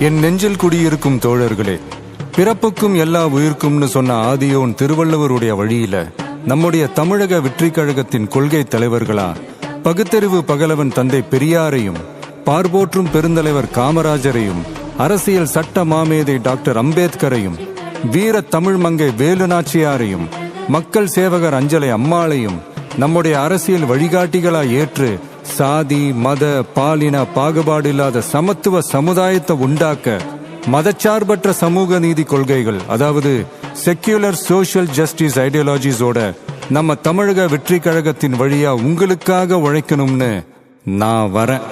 என் நெஞ்சில் குடியிருக்கும் தோழர்களே, பிறப்புக்கும் எல்லா உயிர்க்கும்னு சொன்ன ஆதியோன் திருவள்ளுவருடைய வழியில நம்முடைய தமிழக வெற்றிக் கழகத்தின் கொள்கை தலைவர்களா பகுத்தறிவு பகலவன் தந்தை பெரியாரையும், பார்போற்றும் பெருந்தலைவர் காமராஜரையும், அரசியல் சட்ட மாமேதை டாக்டர் அம்பேத்கரையும், வீர தமிழ் மங்கை வேலு நாச்சியாரையும், மக்கள் சேவகர் அஞ்சலை அம்மாளையும் நம்முடைய அரசியல் வழிகாட்டிகளா ஏற்று சாதி மத பாலின பாகுபாடு இல்லாத சமத்துவ சமுதாயத்தை உண்டாக்க மதச்சார்பற்ற சமூக நீதி கொள்கைகள், அதாவது செக்யூலர் சோஷியல் ஜஸ்டிஸ் ஐடியாலஜிஸோட நம்ம தமிழக வெற்றி கழகத்தின் வழியா உங்களுக்காக உழைக்கணும்னு நான் வரேன்.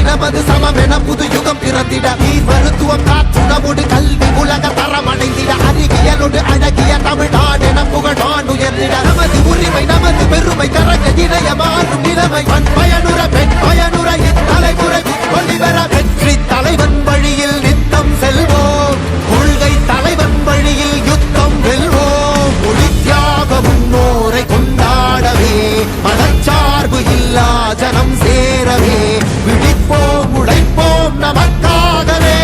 நமது சமமென புது யுகம் பிறந்திட நீர் மருத்துவம் காற்றுணவோடு கல்வி உலக தரம் அடைந்திட அறிவியலோடு அழகிய தமிழ்நாடு என புகழான் உயர்ந்திட நமது உரிமை நமது பெருமை கரங்க இணைய மாறும் நிலைமை பயனுற பெண் பயனுற இத்தலைமுறை கொள்ளிவர வெற்றி தலைவன் வழியில் நித்தம் செல்வோம், கொள்கை தலைவன் வழியில் யுத்தம் வெல்வோம். ஒளித்தியாக முன்னோரை கொண்டாடவே மதச்சார்பு இல்லா ஜனம் சேரவே விழிப்போம் உழைப்போம் நமக்காகவே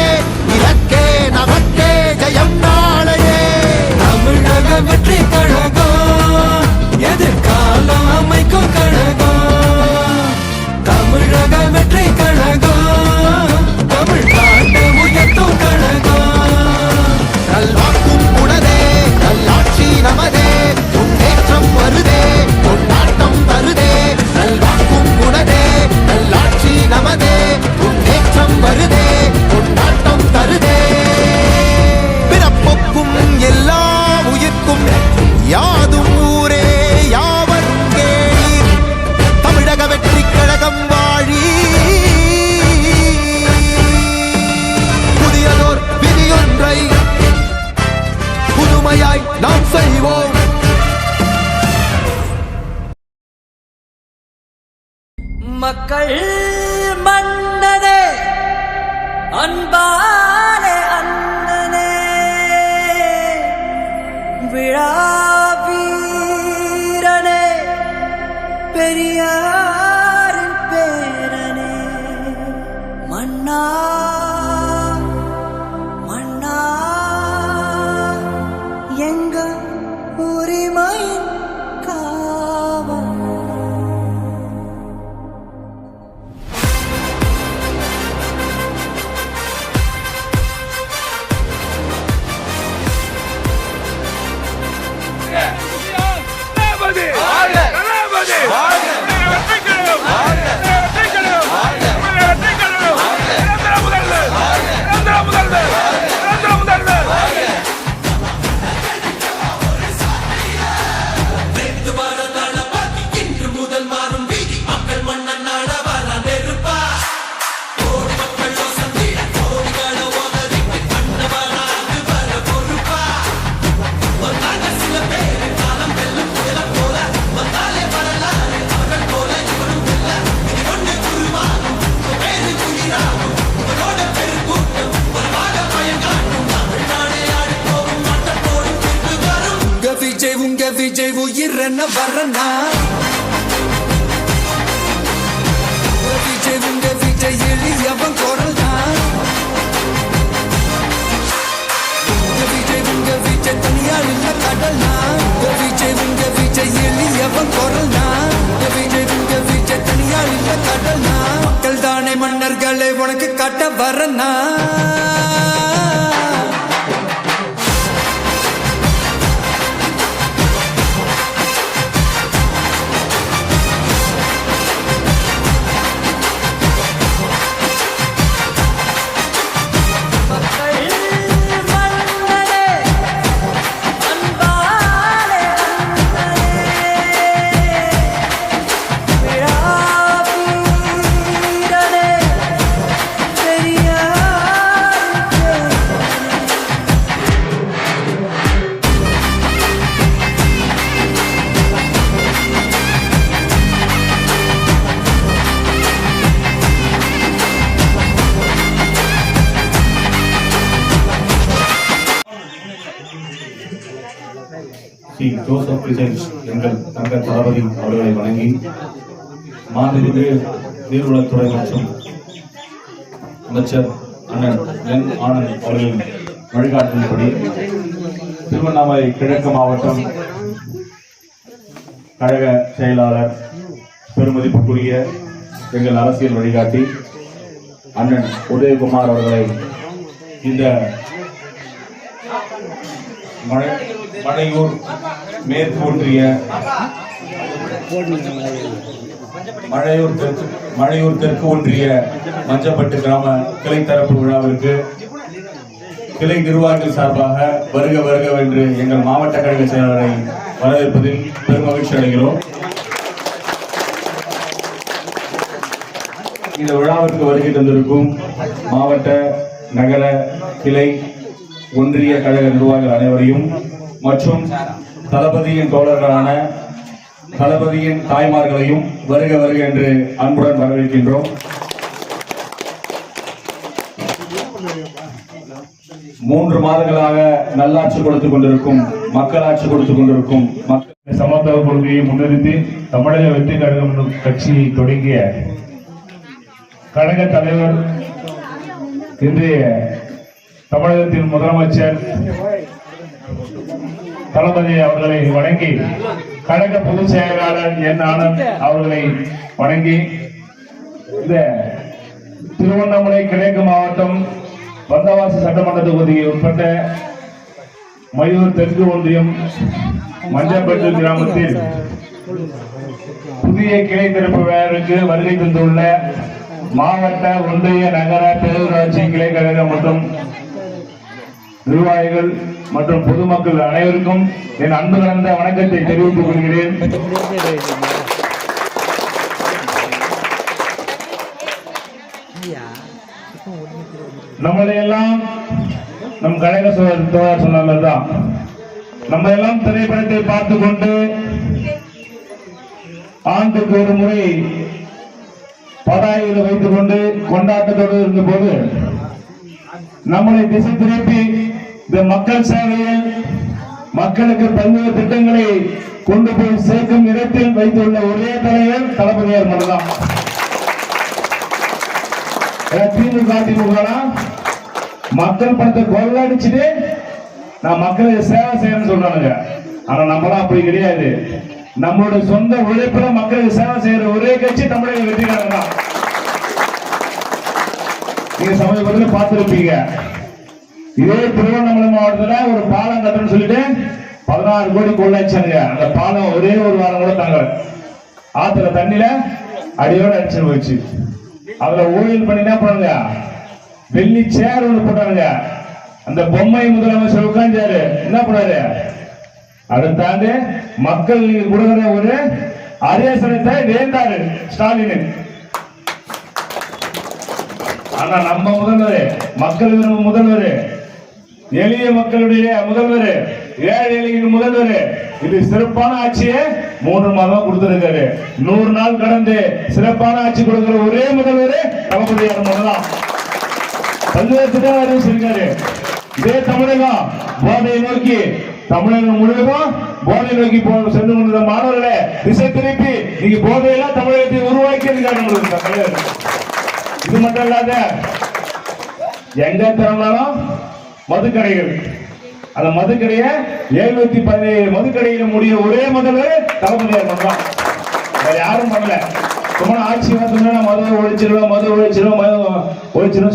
இலக்கே நமக்கே ஜெயம் நாளையே. தமிழக வெற்றி கழகம் எதிர்காலம் அமைக்கும் கழகம். தமிழக வெற்றி கழகம் தமிழ்நாட்டை உயர்த்தும் கழகம். நல்வாக்கும் உனதே நல்லாட்சி நமதே முன்னேற்றம் வருதே கொண்டாட்டம் வருதே. நல்வாக்கும் உனதே நல்லாட்சி நமதே முன்னேற்றம் வருதே கொண்டாட்டம் தருதே. பிறப்புக்கும் எல்லா உயிர்க்கும் யாதும் ஊரே யாவரும் கேளீர் தமிழக வெற்றி கழகம் வாழி. புதியதோர் விதியொன்றை புதுமையாய் நாம் செய்வோம். மக்கள் மன்னனே அன்பாலே அண்ணனே விழா வீரனே பெரியாரின் பேரனே மன்னா மன்னா எங்க உரிமையின் காவல். விஜய் உயிர் என்ன வரனா விஜய் உங்க விஜய் எளியவன் குரல் தான் விஜய் உங்க விஜய் தனியார் இல்ல கடல் தான் விஜய் உங்க விஜய் எளியவன் குரல் தான் விஜய் உங்க விஜய் தனியார் இல்ல கடல் தான் மக்கள் தானே மன்னர்களை உனக்கு காட்ட வரனா ஸ்ரீ ஜோசப் பிரசன்ஸ் எங்கள் தங்க தளபதி அவர்களை வணங்கி மாண்புமிகு நீர்வளத்துறை மற்றும் அமைச்சர் அண்ணன் என் ஆனந்த் அவர்களின் வழிகாட்டின்படி திருவண்ணாமலை கிழக்கு மாவட்டம் கழக செயலாளர் பெருமதிப்புக்குரிய எங்கள் அரசியல் வழிகாட்டி அண்ணன் உதயகுமார் அவர்களை இந்த மழையூர் மேற்கு ஒன்றிய மழையூர் தெற்கு ஒன்றிய மஞ்சப்பட்டு கிராம கிளை தரப்பு விழாவிற்கு கிளை நிர்வாகிகள் சார்பாக வருக வருக என்று எங்கள் மாவட்ட கழக செயலாளரை வரவேற்பதில் பெருமகிழ்ச்சி அடைகிறோம். இந்த விழாவிற்கு வருகை தந்திருக்கும் மாவட்ட நகர கிளை ஒன்றிய கழக நிர்வாகிகள் அனைவரையும் மற்றும் தளபதியின் தோழர்களான தளபதியின் தாய்மார்களையும் வருக வருக என்று அன்புடன் வரவேற்கின்றோம். 3 மாதங்களாக நல்லாட்சி கொடுத்துக் கொண்டிருக்கும் மக்களாட்சி கொடுத்துக் கொண்டிருக்கும் சமத்துவ கொள்கையை முன்னிறுத்தி தமிழக வெற்றி கழகம் கட்சியை தொடங்கிய கழக தலைவர் இன்றைய தமிழகத்தின் முதலமைச்சர் தளபதி அவர்களை வணங்கி கழக பொதுச் செயலாளர் என் ஆனந்த் அவர்களை வணங்கி இந்த திருவண்ணாமலை கிழக்கு மாவட்டம் வந்தவாசி சட்டமன்ற தொகுதிக்கு உட்பட்ட மயூர் தெற்கு ஒன்றியம் மஞ்சப்பட்டு கிராமத்தில் புதிய கிளை திறப்பு விழாவிற்கு வருகை தந்துள்ள மாவட்ட ஒன்றிய நகர பேரூராட்சி கிளை கழக மற்றும் நிர்வாகிகள் மற்றும் பொதுமக்கள் அனைவருக்கும் என் அன்பு கலந்த வணக்கத்தை தெரிவித்துக் கொள்கிறேன். நம்மளையெல்லாம் நம் கழக தோழர் சொன்னதான் நம்ம எல்லாம் திரைப்படத்தை பார்த்து கொண்டு ஆண்டுக்கு ஒரு முறை பதாகைகளை வைத்துக் கொண்டு கொண்டாட்டத்தோடு இருந்த போது நம்மளை திசை திருப்பி இந்த மக்கள் சேவையில் மக்களுக்கு பல்வேறு திட்டங்களை கொண்டு போய் சேர்க்கும் இடத்தில் வைத்துள்ள ஒரே தலைவர் தளபதியார் மட்டும்தான். திமுக மக்கள் பணத்தை கொள்ளடிச்சுட்டு நான் மக்களுக்கு சேவை செய்யணும்னு சொல்றாங்க. ஆனா நம்மளாம் அப்படி கிடையாது. நம்மளுடைய சொந்த உழைப்புல மக்களுக்கு சேவை செய்யற ஒரே கட்சி தமிழக வெற்றி கழகம் தான். நீங்க சமீபத்தில் பார்த்திருப்பீங்க, இதே திருவண்ணாமலை மாவட்டத்தில் ஒரு பாலம் கட்டணும்னு சொல்லிட்டு 16 கோடி கொள்ளைச்சாங்க. அந்த பாலம் ஒரே ஒரு வாரம் கூட தாங்க ஆத்துல தண்ணியில அடியோட அடிச்சு போயிடுச்சு. அதுல ஊழல் பண்ணி என்ன பண்ணுங்க, வெள்ளி சேர் ஒன்று போட்டாங்க. அந்த பொம்மை முதலமைச்சர் உட்கார்ந்தாரு, என்ன பண்ணாரு, அடுத்தாண்டு மக்கள் நீங்க கொடுக்கிற ஒரு அரியசனத்தை வேண்டாரு ஸ்டாலின். ஆனா நம்ம முதல்வர், மக்கள் விரும்பும் முதல்வர், எளிய மக்களுடைய முதல்வர், ஏழை எளியின் முதல்வர், இது சிறப்பான ஆட்சியை 3 மாதம் கொடுத்திருக்காரு. 100 நாள் கடந்து சிறப்பான ஆட்சி கொடுக்கிற ஒரே முதல்வர் தளபதியார் முதலாம். பல்வேறு திட்டம் அறிவிச்சிருக்காரு. இதே தமிழகம் போதையை நோக்கி தமிழகம் முழுவதும் போதை நோக்கி சென்று கொண்டிருந்த மாணவர்களே திசை திருப்பி நீங்க போதையெல்லாம் தமிழகத்தை உருவாக்கி இருக்காங்க. இது மட்டும் இல்லாத எங்க திறனாலும் மதுக்கடைகள், அந்த மதுக்கடையை 717 மதுக்கடையில முடிய ஒரே முதல்வர் தளபதியார் பண்ணலாம். வேற யாரும் பண்ணல. சும்மா ஆட்சி மதுவை ஒழிச்சிருவோம்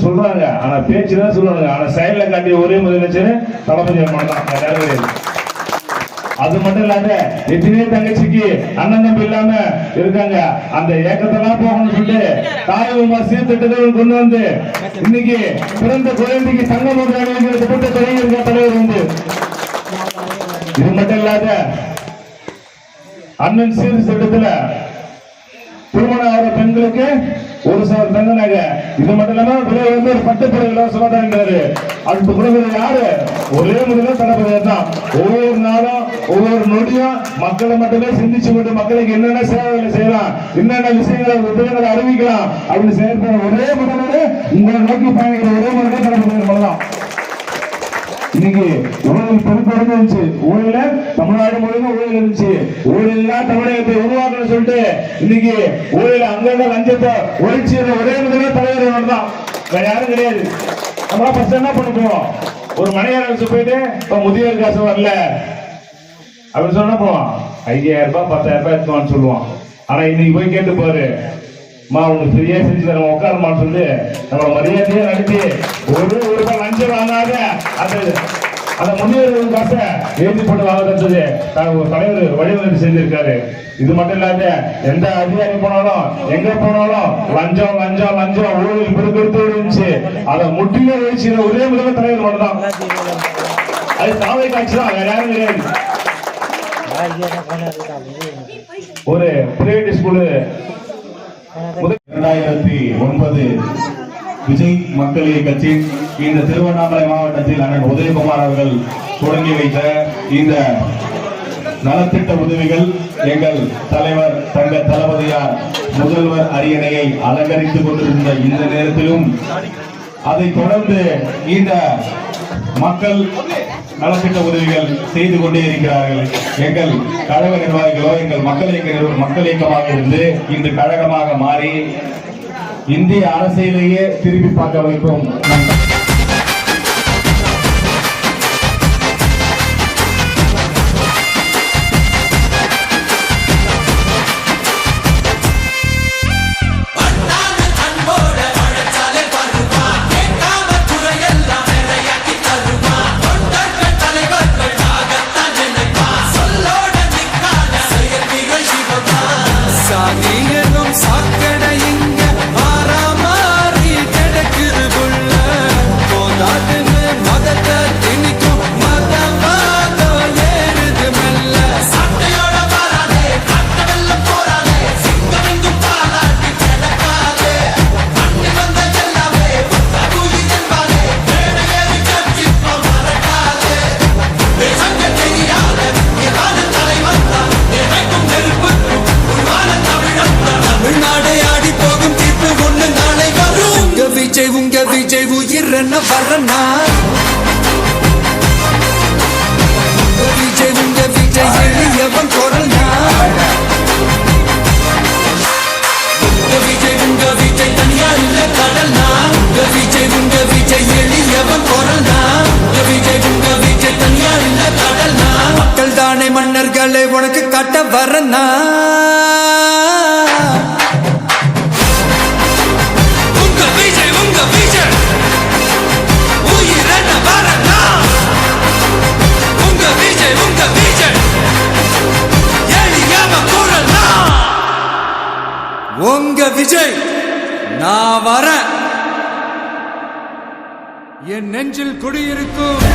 சொல்றாங்க. ஆனா பேச்சு தான் சொல்றாங்க. ஆனா செயல காட்டிய ஒரே முதலமைச்சர் தளபதியார் பண்ணலாம். அது மட்டும் இல்லாத எத்தனையோ தங்கச்சிக்கு அண்ணன் தம்பி இல்லாம இருக்காங்க. அந்த ஏக்கத்தெல்லாம் போகணும்னு சொல்லிட்டு தாய்மார் சீர்திட்டத்தை கொண்டு வந்து இன்னைக்கு பிறந்த குழந்தைக்கு தங்க முறையான திட்டத்தை தொடங்கி இருக்க தலைவர் வந்து. இது மட்டும் இல்லாத அண்ணன் சீர் திட்டத்துல திருமணம் ஆகிற பெண்களுக்கு 1,000 தங்க நகை. இது மட்டும் இல்லாம விலை வந்து ஒரு பட்டுப்புடவை இலவசமா தருகிறாரு. அடுத்து கொடுக்கிறது யாரு? ஒரே முதல்ல தளபதியார் தான். ஒவ்வொரு நாளும் ஒவ்வொரு நொடியும் மக்களை மட்டுமே சிந்திச்சு கொண்டு மக்களுக்கு என்னென்ன சேவைகளை செய்யலாம், என்னென்ன விஷயங்களை அறிவிக்கலாம் அப்படின்னு செயல்பட ஒரே முதல்வர் உங்களை நோக்கி பயணிக்கிற ஒரே முதல்ல தளபதியார் பண்ணலாம். இன்னைக்கு ஊழல் பெரும்பெருமை இருந்துச்சு. ஊழல தமிழ்நாடு முழுவதும் ஊழல் இருந்துச்சு. ஊழல் தமிழகத்தை உருவாக்கணும்னு சொல்லிட்டு இன்னைக்கு ஊழல அங்கங்க லஞ்சத்தை ஒழிச்சு ஒரே முதல்ல தலைவர் தான். வேற யாரும் கிடையாது. நம்ம ஃபர்ஸ்ட் என்ன பண்ணுவோம்? ஒரு மணியாளர் போயிட்டு இப்ப முதியோர் காசு வரல அப்படின்னு சொன்னா போவான் 5,000 ரூபாய் 10,000 ரூபாய் எடுத்துவான்னு சொல்லுவான். ஆனா இன்னைக்கு போய் கேட்டு பாரு, உனக்கு ஃப்ரீயா செஞ்சு தரோம் உட்காரமான்னு சொல்லி நம்ம மரியாதையா நடத்தி ஒரு ரூபாய் லஞ்சம் வாங்காத அந்த முதியோர்கள் காசை எழுதி போட்டு வாங்க தலைவர் வழிவகை செஞ்சிருக்காரு. இது மட்டும் இல்லாத எந்த அதிகாரி போனாலும் எங்க போனாலும் லஞ்சம் லஞ்சம் லஞ்சம் ஊழல் பெருக்கெடுத்து இருந்துச்சு. அதை முற்றிலும் ஒழிச்சு ஒரே முதல்ல தலைவர் மட்டும்தான். அது தாவை காட்சி தான், வேற யாரும் கிடையாது. ஒரு பிரைவேட் ஸ்கூலு 2009 விஜய் மக்கள் இயக்கத்தின் இந்த திருவண்ணாமலை மாவட்டத்தில் அண்ணன் உதயகுமார் அவர்கள் தொடங்கி வைத்த இந்த நலத்திட்ட உதவிகள் எங்கள் தலைவர் தங்க தளபதியார் முதல்வர் அரியணையை அலங்கரித்துக் கொண்டிருந்த இந்த நேரத்திலும் அதை தொடர்ந்து இந்த மக்கள் நலத்திட்ட உதவிகள் செய்து கொண்டே இருக்கிறார்கள். எங்கள் கழக நிர்வாகிகளோ எங்கள் மக்கள் இயக்கமாக இருந்து இன்று கழகமாக மாறி இந்திய அரசியலேயே திருப்பி பார்க்க வைக்கும். விஜய் உயிர் என்ன வரனா விஜய் உங்க விஜய் எளியவன் குரல்னா விஜய் உங்க விஜய் தனியா இல்ல கடல்னா விஜய் உங்க விஜய் எளியவன் குரல்னா விஜய் உங்க விஜய் தனியா இல்ல கடல்னா மக்கள் தானே மன்னர்களை உனக்கு காட்ட வரனா உங்க விஜய் நான் வரேன் என் நெஞ்சில் குடியிருக்கும்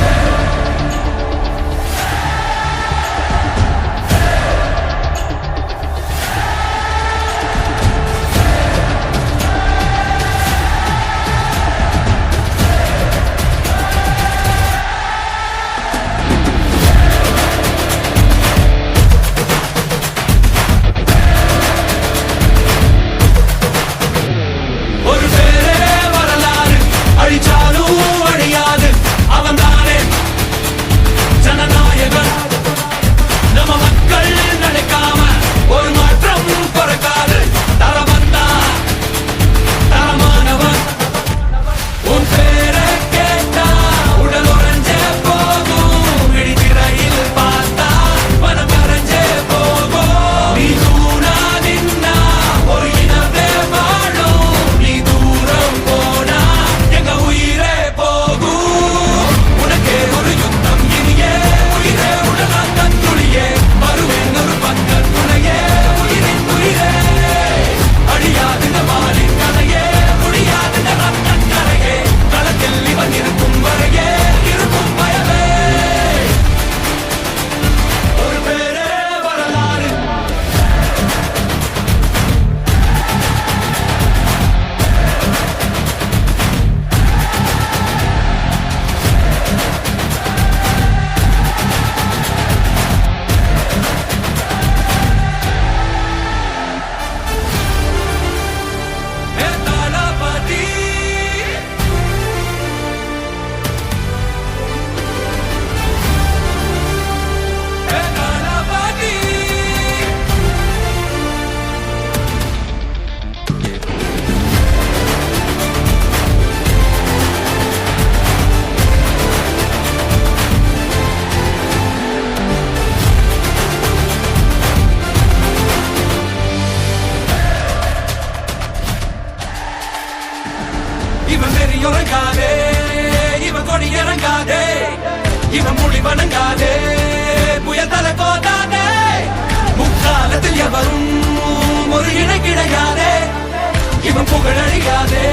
இவன் வெறி உறங்காதே இவன் கொடி இறங்காதே இவன் முடி வணங்காதே புயல் தலை கோதாதே முக்காலத்தில் எவரும் ஒரு இணை கிடையாதே இவன் புகழழியாதே